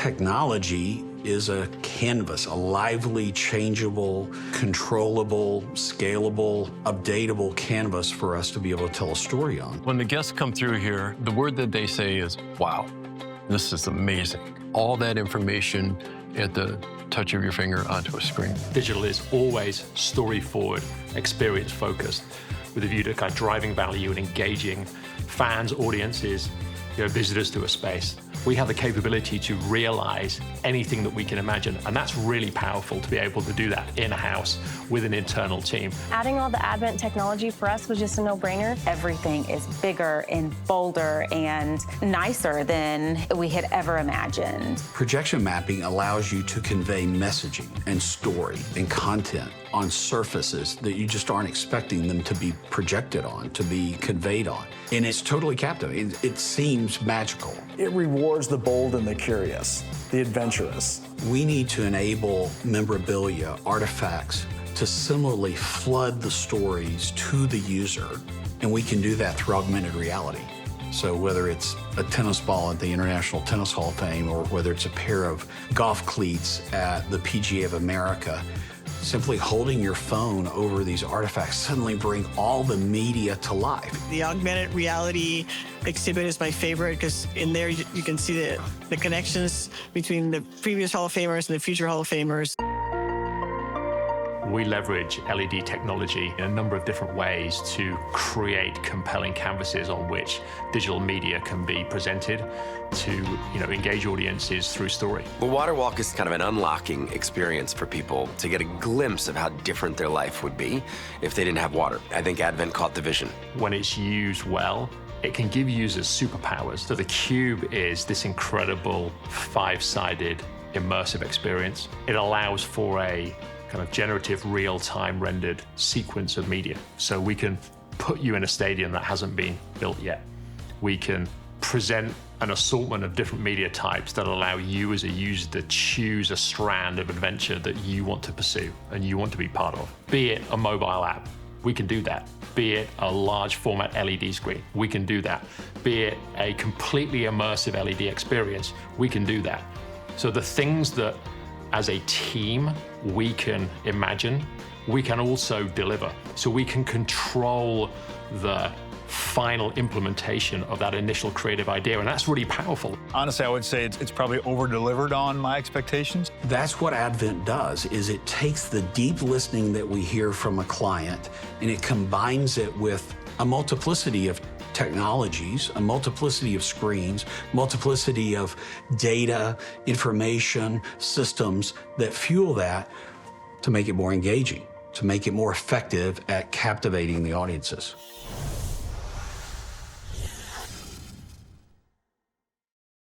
technology is a canvas, a lively, changeable, controllable, scalable, updatable canvas for us to be able to tell a story on. When the guests come through here, the word that they say is, wow, this is amazing. All that information at the touch of your finger onto a screen. Digital is always story-forward, experience-focused, with a view to kind of driving value and engaging fans, audiences, visitors to a space. We have the capability to realize anything that we can imagine, and that's really powerful to be able to do that in-house with an internal team. Adding all the Advent technology for us was just a no-brainer. Everything is bigger and bolder and nicer than we had ever imagined. Projection mapping allows you to convey messaging and story and content on surfaces that you just aren't expecting them to be projected on, to be conveyed on. And it's totally captivating. It seems magical. It rewards the bold and the curious, the adventurous. We need to enable memorabilia, artifacts, to similarly flood the stories to the user, and we can do that through augmented reality. So whether it's a tennis ball at the International Tennis Hall of Fame or whether it's a pair of golf cleats at the PGA of America, simply holding your phone over these artifacts suddenly bring all the media to life. The augmented reality exhibit is my favorite because in there you can see the connections between the previous Hall of Famers and the future Hall of Famers. We leverage LED technology in a number of different ways to create compelling canvases on which digital media can be presented to engage audiences through story. The Water Walk is kind of an unlocking experience for people to get a glimpse of how different their life would be if they didn't have water. I think Advent caught the vision. When it's used well, it can give users superpowers. So the Cube is this incredible five-sided immersive experience. It allows for a kind of generative, real-time rendered sequence of media. So we can put you in a stadium that hasn't been built yet. We can present an assortment of different media types that allow you as a user to choose a strand of adventure that you want to pursue and you want to be part of. Be it a mobile app, we can do that. Be it a large format LED screen, we can do that. Be it a completely immersive LED experience, we can do that. So the things that as a team we can imagine, we can also deliver. So we can control the final implementation of that initial creative idea, and that's really powerful. Honestly, I would say it's probably over-delivered on my expectations. That's what Advent does, is it takes the deep listening that we hear from a client and it combines it with a multiplicity of technologies, a multiplicity of screens, multiplicity of data, information, systems that fuel that to make it more engaging, to make it more effective at captivating the audiences.